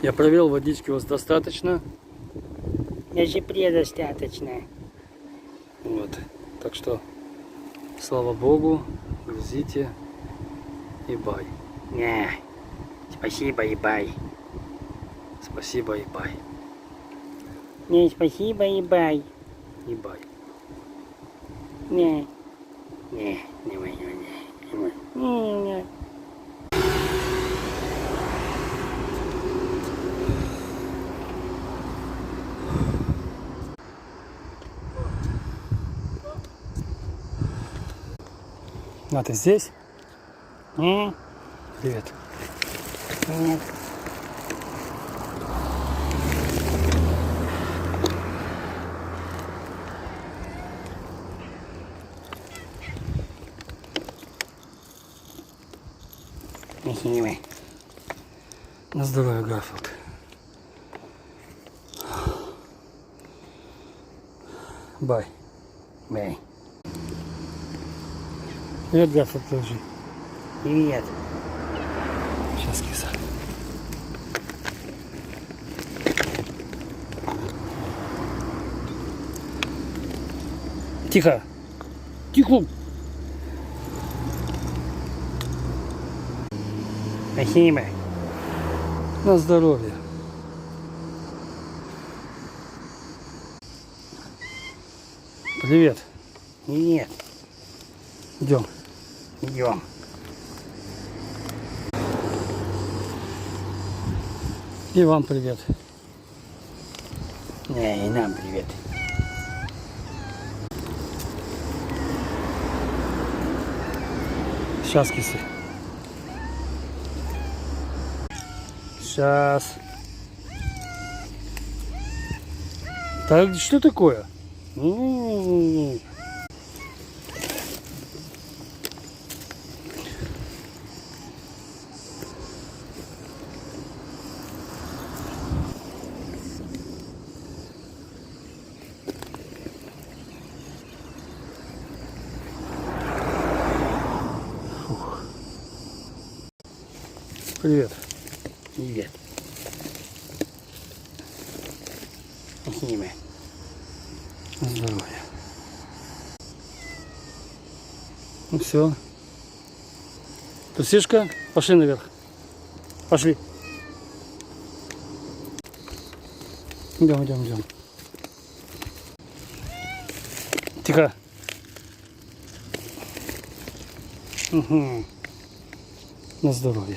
Я проверил, водички у вас достаточно. Даже предостаточно. Вот. Так что, слава Богу, везите и бай. Не. Спасибо и бай. Спасибо и бай. Не, спасибо и бай. И бай. Не. Не, не мое, не. А, ты здесь? Не. Привет. Нет. Спасибо. На здоровье, Гарфилд. Бай. Бай. Привет, Гарфилд, тоже. Привет. Сейчас, киса. Тихо. Тихо. Спасибо. На здоровье. Привет. Привет. Идем. Идем. И вам привет. Не, и нам привет. Сейчас, кисы. Сейчас. Так, что такое? Не-не-не-не. Привет. Привет. Спасибо. На здоровье. Ну все. Трусишка, пошли наверх. Пошли. Идем, идем, идем. Тихо. Угу. На здоровье.